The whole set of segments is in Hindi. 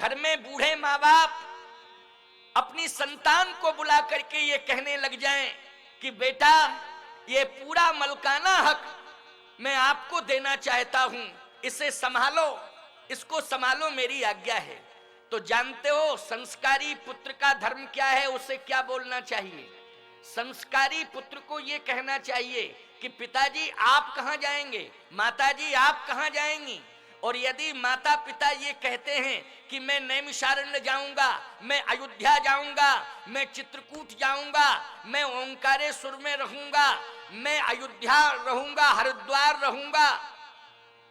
घर में बूढ़े माँ बाप अपनी संतान को बुला करके ये कहने लग जाएं कि बेटा ये पूरा मलकाना हक मैं आपको देना चाहता हूं, इसे संभालो, इसको संभालो, मेरी आज्ञा है। तो जानते हो संस्कारी पुत्र का धर्म क्या है, उसे क्या बोलना चाहिए? संस्कारी पुत्र को यह कहना चाहिए कि पिताजी आप कहां जाएंगे, माताजी आप कहां जाएंगी। और यदि माता पिता ये कहते हैं कि मैं नैमिषारण्य जाऊंगा, मैं अयोध्या जाऊंगा, मैं चित्रकूट जाऊंगा, मैं ओंकारेश्वर में रहूंगा, मैं अयोध्या रहूंगा, हरिद्वार रहूंगा,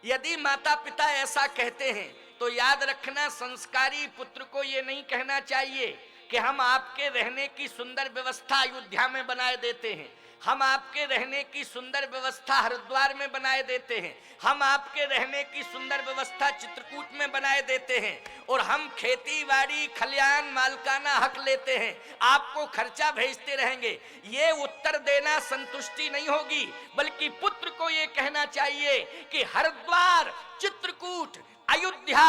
यदि माता पिता ऐसा कहते हैं तो याद रखना संस्कारी पुत्र को ये नहीं कहना चाहिए कि हम आपके रहने की सुंदर व्यवस्था अयोध्या में बनाए देते हैं, हम आपके रहने की सुंदर व्यवस्था हरिद्वार में बनाए देते हैं, हम आपके रहने की सुंदर व्यवस्था चित्रकूट में बनाए देते हैं, और हम खेती बाड़ी खलियान मालकाना हक लेते हैं, आपको खर्चा भेजते रहेंगे। ये उत्तर देना संतुष्टि नहीं होगी, बल्कि पुत्र को ये कहना चाहिए कि हरिद्वार, चित्रकूट, अयोध्या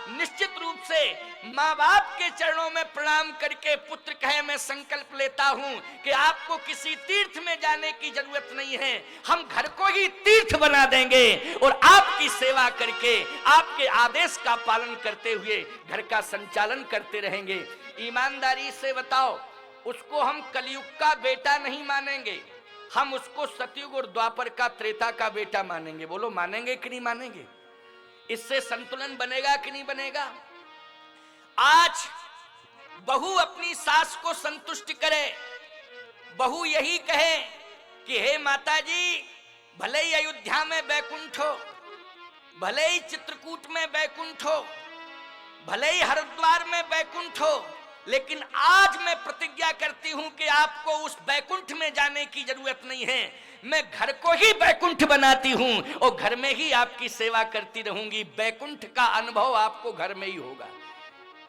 निश्चित रूप से माँ बाप के चरणों में प्रणाम करके पुत्र कहे मैं संकल्प लेता हूं कि आपको किसी तीर्थ में जाने की जरूरत नहीं है, हम घर को ही तीर्थ बना देंगे और आपकी सेवा करके आपके आदेश का पालन करते हुए घर का संचालन करते रहेंगे। ईमानदारी से बताओ, उसको हम कलयुग का बेटा नहीं मानेंगे, हम उसको सतयुग और द्वापर का, त्रेता का बेटा मानेंगे। बोलो मानेंगे कि नहीं मानेंगे? इससे संतुलन बनेगा कि नहीं बनेगा? आज बहू अपनी सास को संतुष्ट करे, बहू यही कहे कि हे माताजी, भले ही अयोध्या में बैकुंठ हो, भले ही चित्रकूट में बैकुंठ हो, भले ही हरिद्वार में बैकुंठ हो, लेकिन आज मैं प्रतिज्ञा करती हूं कि आपको उस बैकुंठ में जाने की जरूरत नहीं है, मैं घर को ही बैकुंठ बनाती हूं और घर में ही आपकी सेवा करती रहूंगी। बैकुंठ का अनुभव आपको घर में ही होगा।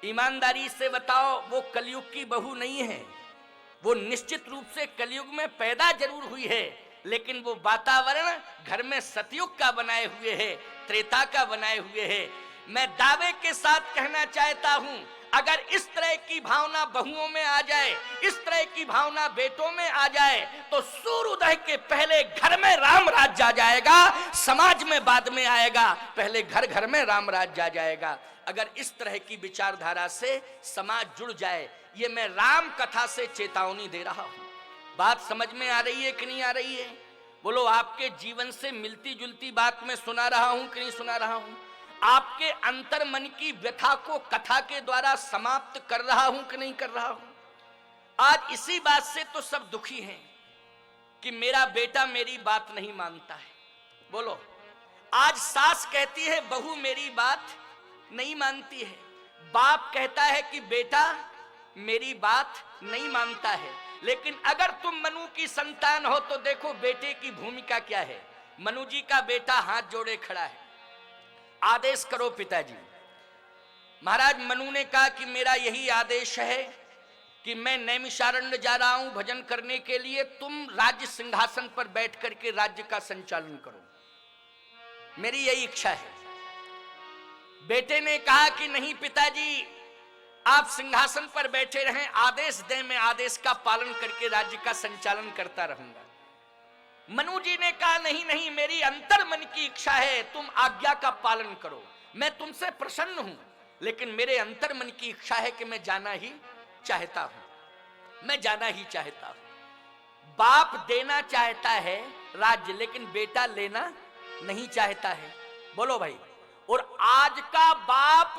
ईमानदारी से बताओ, वो कलयुग की बहू नहीं है, वो निश्चित रूप से कलयुग में पैदा जरूर हुई है, लेकिन वो वातावरण घर में सतयुग का बनाए हुए है, त्रेता का बनाए हुए है। मैं दावे के साथ कहना चाहता हूं, अगर इस तरह की भावना बहुओं में आ जाए, इस तरह की भावना बेटों में आ जाए, तो सूर्योदय के पहले घर में राम राज्य आ जाएगा, समाज में बाद में आएगा, पहले घर घर में राम राज्य आ जाएगा। अगर इस तरह की विचारधारा से समाज जुड़ जाए, ये मैं राम कथा से चेतावनी दे रहा हूं। बात समझ में आ रही है कि नहीं आ रही है? बोलो, आपके जीवन से मिलती जुलती बात मैं सुना रहा हूं कि नहीं सुना रहा हूं? आपके अंतर मन की व्यथा को कथा के द्वारा समाप्त कर रहा हूं कि नहीं कर रहा हूं? आज इसी बात से तो सब दुखी हैं कि मेरा बेटा मेरी बात नहीं मानता है। बोलो, आज सास कहती है बहू मेरी बात नहीं मानती है, बाप कहता है कि बेटा मेरी बात नहीं मानता है। लेकिन अगर तुम मनु की संतान हो तो देखो बेटे की भूमिका क्या है। मनु जी का बेटा हाथ जोड़े खड़ा है, आदेश करो पिताजी। महाराज मनु ने कहा कि मेरा यही आदेश है कि मैं नैमिषारण्य जा रहा हूं भजन करने के लिए, तुम राज्य सिंहासन पर बैठ करके राज्य का संचालन करो, मेरी यही इच्छा है। बेटे ने कहा कि नहीं पिताजी, आप सिंहासन पर बैठे रहें, आदेश दें, मैं आदेश का पालन करके राज्य का संचालन करता रहूंगा। मनु जी ने कहा नहीं नहीं, मेरी अंतर मन की इच्छा है, तुम आज्ञा का पालन करो, मैं तुमसे प्रसन्न हूं, लेकिन मेरे अंतर मन की इच्छा है कि मैं जाना ही चाहता हूं, मैं जाना ही चाहता हूं। बाप देना चाहता है राज्य, लेकिन बेटा लेना नहीं चाहता है। बोलो भाई, और आज का बाप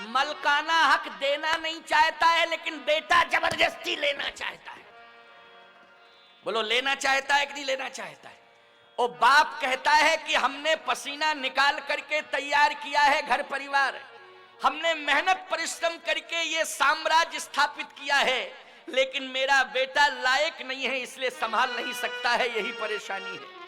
मलकाना हक देना नहीं चाहता है, लेकिन बेटा जबरदस्ती लेना चाहता है। बोलो, लेना चाहता है कि नहीं लेना चाहता है? और बाप कहता है कि हमने पसीना निकाल करके तैयार किया है घर परिवार, हमने मेहनत परिश्रम करके ये साम्राज्य स्थापित किया है, लेकिन मेरा बेटा लायक नहीं है, इसलिए संभाल नहीं सकता है, यही परेशानी है।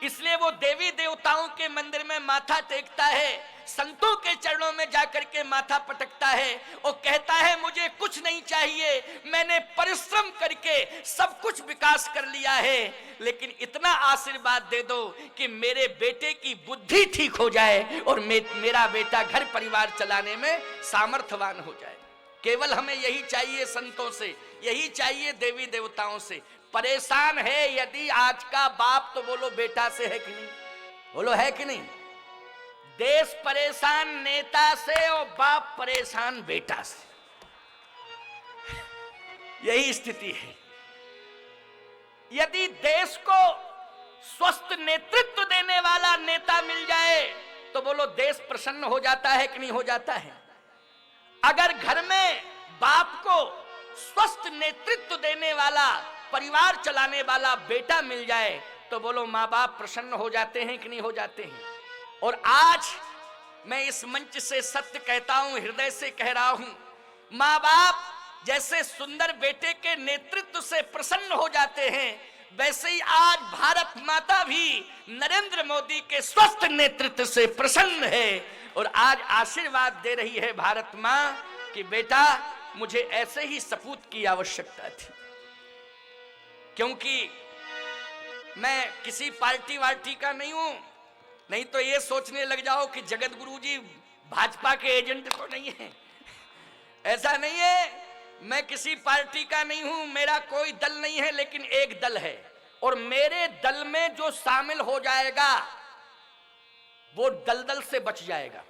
इसलिए वो देवी देवताओं के मंदिर में माथा टेकता है, संतों के चरणों में जाकर के माथा पटकता है और कहता है मुझे कुछ नहीं चाहिए, मैंने परिश्रम करके सब कुछ विकास कर लिया है, लेकिन इतना आशीर्वाद दे दो कि मेरे बेटे की बुद्धि ठीक हो जाए और मेरा बेटा घर परिवार चलाने में सामर्थ्यवान हो जाए। केवल हमें यही चाहिए संतों से, यही चाहिए देवी देवताओं से। परेशान है यदि आज का बाप तो बोलो बेटा से है कि नहीं, बोलो है कि नहीं। देश परेशान नेता से और बाप परेशान बेटा से, यही स्थिति है। यदि देश को स्वस्थ नेतृत्व देने वाला नेता मिल जाए तो बोलो देश प्रसन्न हो जाता है कि नहीं हो जाता है। अगर घर में बाप को स्वस्थ नेतृत्व देने वाला, परिवार चलाने वाला बेटा मिल जाए तो बोलो माँ बाप प्रसन्न हो जाते हैं कि नहीं हो जाते हैं। और आज मैं इस मंच से सत्य कहता हूं, हृदय से कह रहा हूं, माँ बाप जैसे सुंदर बेटे के नेतृत्व से प्रसन्न हो जाते हैं, वैसे ही आज भारत माता भी नरेंद्र मोदी के स्वस्थ नेतृत्व से प्रसन्न है और आज आशीर्वाद दे रही है भारत मां कि बेटा मुझे ऐसे ही सपूत की आवश्यकता थी। क्योंकि मैं किसी पार्टी वार्टी का नहीं हूं, नहीं तो ये सोचने लग जाओ कि जगत गुरु जी भाजपा के एजेंट तो नहीं है। ऐसा नहीं है, मैं किसी पार्टी का नहीं हूं, मेरा कोई दल नहीं है, लेकिन एक दल है और मेरे दल में जो शामिल हो जाएगा वो दलदल से बच जाएगा।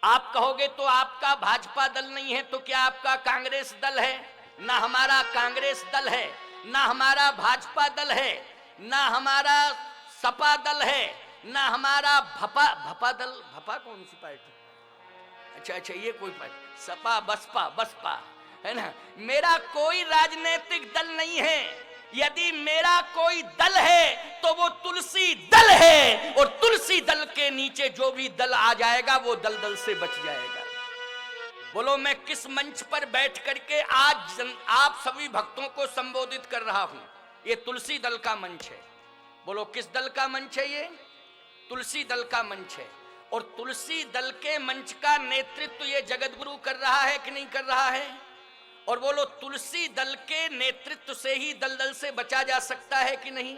आप कहोगे तो आपका भाजपा दल नहीं है तो क्या आपका कांग्रेस दल है? ना हमारा कांग्रेस दल है, ना हमारा भाजपा दल है, ना हमारा सपा दल है, ना हमारा भपा दल। भपा कौन सी पार्टी? अच्छा ये कोई पार्टी, सपा बसपा है ना। मेरा कोई राजनीतिक दल नहीं है। यदि मेरा कोई दल है तो वो तुलसी दल है और तुलसी दल के नीचे जो भी दल आ जाएगा वो दलदल से बच जाएगा। बोलो मैं किस मंच पर बैठ करके आज आप सभी भक्तों को संबोधित कर रहा हूं, ये तुलसी दल का मंच है। बोलो किस दल का मंच है? ये तुलसी दल का मंच है और तुलसी दल के मंच का नेतृत्व ये जगत गुरु कर रहा है कि नहीं कर रहा है। और बोलो तुलसी दल के नेतृत्व से ही दलदल से बचा जा सकता है कि नहीं।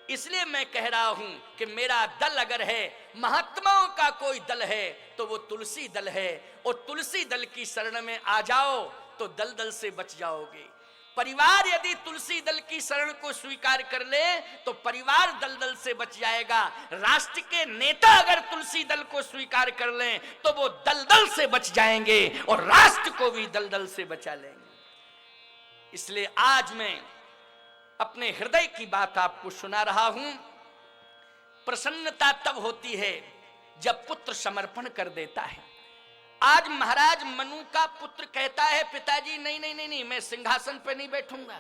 इसलिए मैं कह रहा हूं कि मेरा दल अगर है, महात्माओं का कोई दल है तो वो तुलसी दल है और तुलसी दल की शरण में आ जाओ तो दलदल से बच जाओगे। परिवार यदि तुलसी दल की शरण को स्वीकार कर ले तो परिवार दलदल से बच जाएगा। राष्ट्र के नेता अगर तुलसी दल को स्वीकार कर लें तो वो दलदल से बच जाएंगे और राष्ट्र को भी दलदल से बचा लेंगे। इसलिए आज मैं अपने हृदय की बात आपको सुना रहा हूं। प्रसन्नता तब होती है जब पुत्र समर्पण कर देता है। आज महाराज मनु का पुत्र कहता है पिताजी नहीं, मैं सिंहासन पे नहीं बैठूंगा,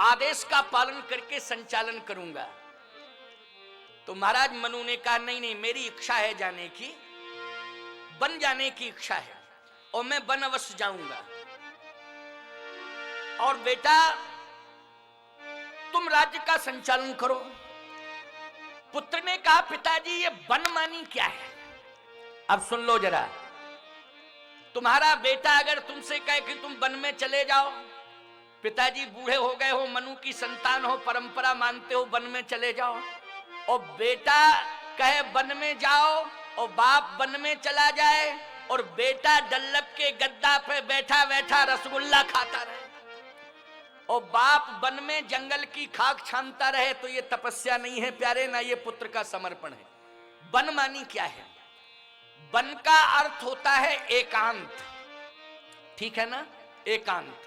आदेश का पालन करके संचालन करूंगा। तो महाराज मनु ने कहा नहीं, मेरी इच्छा है जाने की, बन जाने की इच्छा है और मैं वन अवश्य जाऊंगा। और बेटा तुम राज्य का संचालन करो। पुत्र ने कहा पिताजी ये वन मानी क्या है? अब सुन लो जरा, तुम्हारा बेटा अगर तुमसे कहे कि तुम वन में चले जाओ, पिताजी बूढ़े हो गए हो, मनु की संतान हो, परंपरा मानते हो, वन में चले जाओ, और बेटा कहे वन में जाओ और बाप वन में चला जाए और बेटा डल्लब के गद्दा पे बैठा बैठा रसगुल्ला खाता रहे और बाप वन में जंगल की खाक छानता रहे, तो ये तपस्या नहीं है प्यारे, ना ये पुत्र का समर्पण है। वन मानी क्या है? वन का अर्थ होता है एकांत, ठीक है ना, एकांत।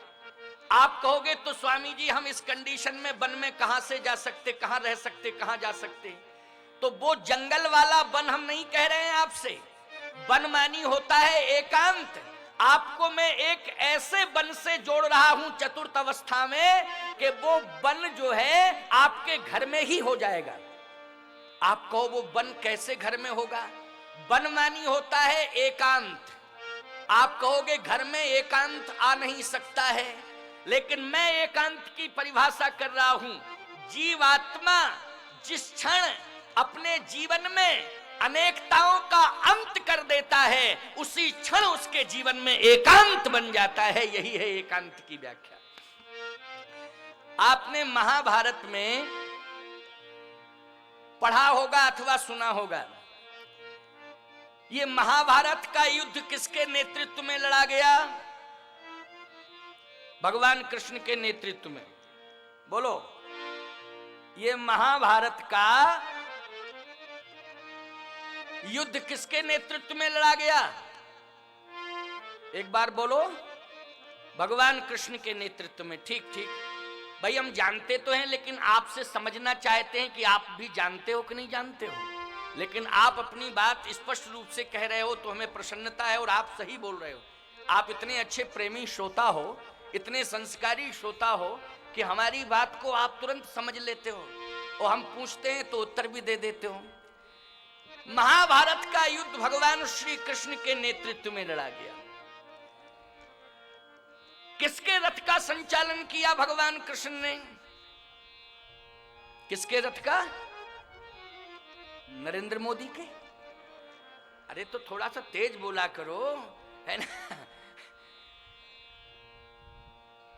आप कहोगे तो स्वामी जी हम इस कंडीशन में वन में कहां से जा सकते, कहां रह सकते, कहां जा सकते? तो वो जंगल वाला वन हम नहीं कह रहे हैं आपसे। वन मानी होता है एकांत। आपको मैं एक ऐसे वन से जोड़ रहा हूं चतुर्थ अवस्था में कि वो वन जो है आपके घर में ही हो जाएगा। आप कहो वो वन कैसे घर में होगा? वन मानी होता है एकांत। आप कहोगे घर में एकांत आ नहीं सकता है, लेकिन मैं एकांत की परिभाषा कर रहा हूं। जीवात्मा जिस क्षण अपने जीवन में अनेकताओं का अंत कर देता है, उसी क्षण उसके जीवन में एकांत बन जाता है। यही है एकांत की व्याख्या। आपने महाभारत में पढ़ा होगा अथवा सुना होगा, ये महाभारत का युद्ध किसके नेतृत्व में लड़ा गया? भगवान कृष्ण के नेतृत्व में। बोलो, ये महाभारत का युद्ध किसके नेतृत्व में लड़ा गया? एक बार बोलो, भगवान कृष्ण के नेतृत्व में। ठीक ठीक भाई, हम जानते तो हैं, लेकिन आपसे समझना चाहते हैं कि आप भी जानते हो कि नहीं जानते हो। लेकिन आप अपनी बात स्पष्ट रूप से कह रहे हो तो हमें प्रसन्नता है, और आप सही बोल रहे हो। आप इतने अच्छे प्रेमी श्रोता हो, इतने संस्कारी श्रोता हो कि हमारी बात को आप तुरंत समझ लेते हो, और हम पूछते हैं तो उत्तर भी दे देते हो। महाभारत का युद्ध भगवान श्री कृष्ण के नेतृत्व में लड़ा गया। किसके रथ का संचालन किया भगवान कृष्ण ने? किसके रथ का? नरेंद्र मोदी के। अरे तो थोड़ा सा तेज बोला करो, है ना।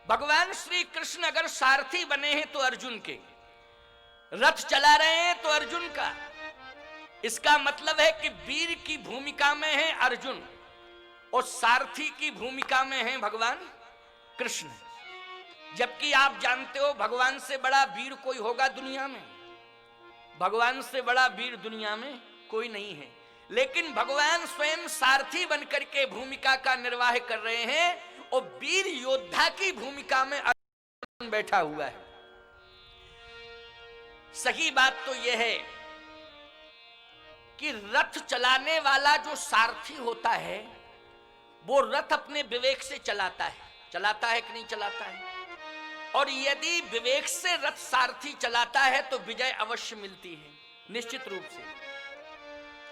भगवान श्री कृष्ण अगर सारथी बने हैं तो अर्जुन के, रथ चला रहे हैं तो अर्जुन का। इसका मतलब है कि वीर की भूमिका में है अर्जुन, और सारथी की भूमिका में है भगवान कृष्ण। जबकि आप जानते हो भगवान से बड़ा वीर कोई होगा दुनिया में? भगवान से बड़ा वीर दुनिया में कोई नहीं है। लेकिन भगवान स्वयं सारथी बनकर के भूमिका का निर्वाह कर रहे हैं, और वीर योद्धा की भूमिका में अर्जुन बैठा हुआ है। सही बात तो यह है कि रथ चलाने वाला जो सारथी होता है, वो रथ अपने विवेक से चलाता है। चलाता है कि नहीं चलाता है? और यदि विवेक से रथ सारथी चलाता है तो विजय अवश्य मिलती है, निश्चित रूप से।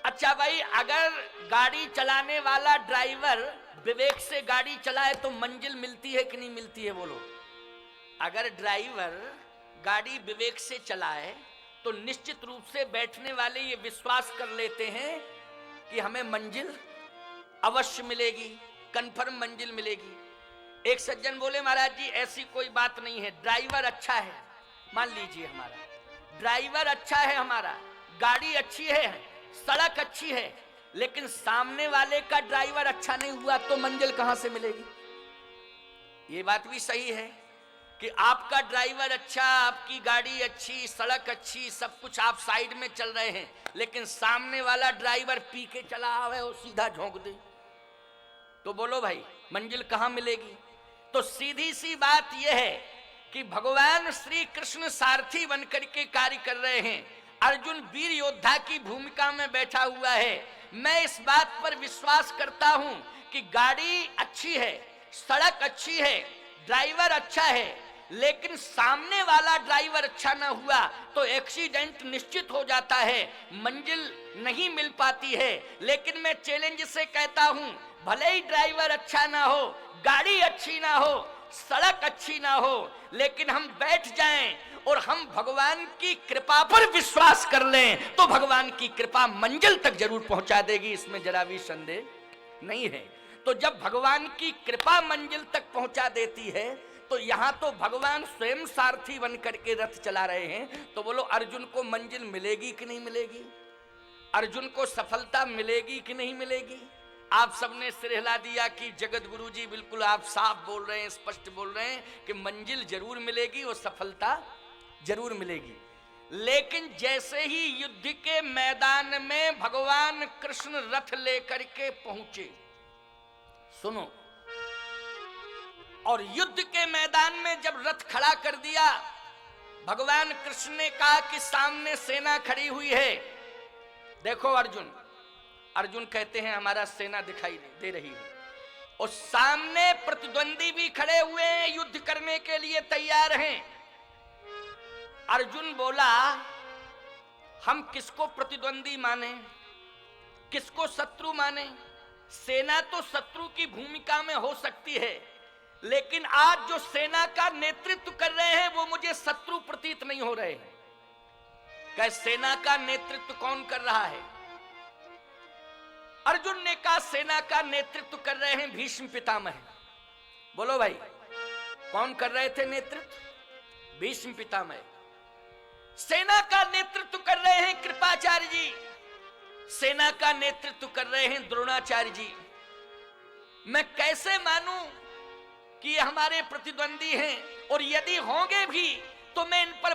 अच्छा भाई, अगर गाड़ी चलाने वाला ड्राइवर विवेक से गाड़ी चलाए तो मंजिल मिलती है कि नहीं मिलती है? बोलो। अगर ड्राइवर गाड़ी विवेक से चलाए तो निश्चित रूप से बैठने वाले ये विश्वास कर लेते हैं कि हमें मंजिल अवश्य मिलेगी, कंफर्म मंजिल मिलेगी। एक सज्जन बोले, महाराज जी ऐसी कोई बात नहीं है, ड्राइवर अच्छा है, मान लीजिए हमारा ड्राइवर अच्छा है, हमारा गाड़ी अच्छी है, सड़क अच्छी है, लेकिन सामने वाले का ड्राइवर अच्छा नहीं हुआ तो मंजिल कहां से मिलेगी? ये बात भी सही है कि आपका ड्राइवर अच्छा, आपकी गाड़ी अच्छी, सड़क अच्छी, सब कुछ आप साइड में चल रहे हैं, लेकिन सामने वाला ड्राइवर पी के चला आवे और सीधा झोंक दे, तो बोलो भाई मंजिल कहां मिलेगी? तो सीधी सी बात यह है कि भगवान श्री कृष्ण सारथी बनकर के कार्य कर रहे हैं, अर्जुन वीर योद्धा की भूमिका में बैठा हुआ है। मैं इस बात पर विश्वास करता हूं कि गाड़ी अच्छी है, सड़क अच्छी है, ड्राइवर अच्छा है, लेकिन सामने वाला ड्राइवर अच्छा ना हुआ तो एक्सीडेंट निश्चित हो जाता है, मंजिल नहीं मिल पाती है। लेकिन मैं चैलेंज से कहता हूं, भले ही ड्राइवर अच्छा ना हो, गाड़ी अच्छी ना हो, सड़क अच्छी ना हो, लेकिन हम बैठ जाएं और हम भगवान की कृपा पर विश्वास कर लें तो भगवान की कृपा मंजिल तक जरूर पहुंचा देगी, इसमें जरा भी संदेह नहीं है। तो जब भगवान की कृपा मंजिल तक पहुंचा देती है तो यहां तो भगवान स्वयं सारथी बन करके रथ चला रहे हैं, तो बोलो अर्जुन को मंजिल मिलेगी कि नहीं मिलेगी? अर्जुन को सफलता मिलेगी कि नहीं मिलेगी? आप सबने सिर हिला दिया कि जगत गुरु जी बिल्कुल आप साफ बोल रहे हैं, स्पष्ट बोल रहे हैं कि मंजिल जरूर मिलेगी और सफलता जरूर मिलेगी। लेकिन जैसे ही युद्ध के मैदान में भगवान कृष्ण रथ लेकर के पहुंचे, सुनो, और युद्ध के मैदान में जब रथ खड़ा कर दिया, भगवान कृष्ण ने कहा कि सामने सेना खड़ी हुई है, देखो अर्जुन। अर्जुन कहते हैं हमारा सेना दिखाई दे रही है, और सामने प्रतिद्वंदी भी खड़े हुए हैं, युद्ध करने के लिए तैयार हैं। अर्जुन बोला, हम किसको प्रतिद्वंदी माने, किसको शत्रु माने? सेना तो शत्रु की भूमिका में हो सकती है, लेकिन आज जो सेना का नेतृत्व कर रहे हैं वो मुझे शत्रु प्रतीत नहीं हो रहे हैं। क्या सेना का नेतृत्व कौन कर रहा है? अर्जुन ने कहा सेना का नेतृत्व कर रहे हैं भीष्म पितामह। बोलो भाई, कौन कर रहे थे नेतृत्व? भीष्म पितामह। सेना का नेतृत्व कर रहे हैं कृपाचार्य जी, सेना का नेतृत्व कर रहे हैं द्रोणाचार्य जी। मैं कैसे मानूं कि ये हमारे प्रतिद्वंदी हैं, और यदि होंगे भी तो मैं इन पर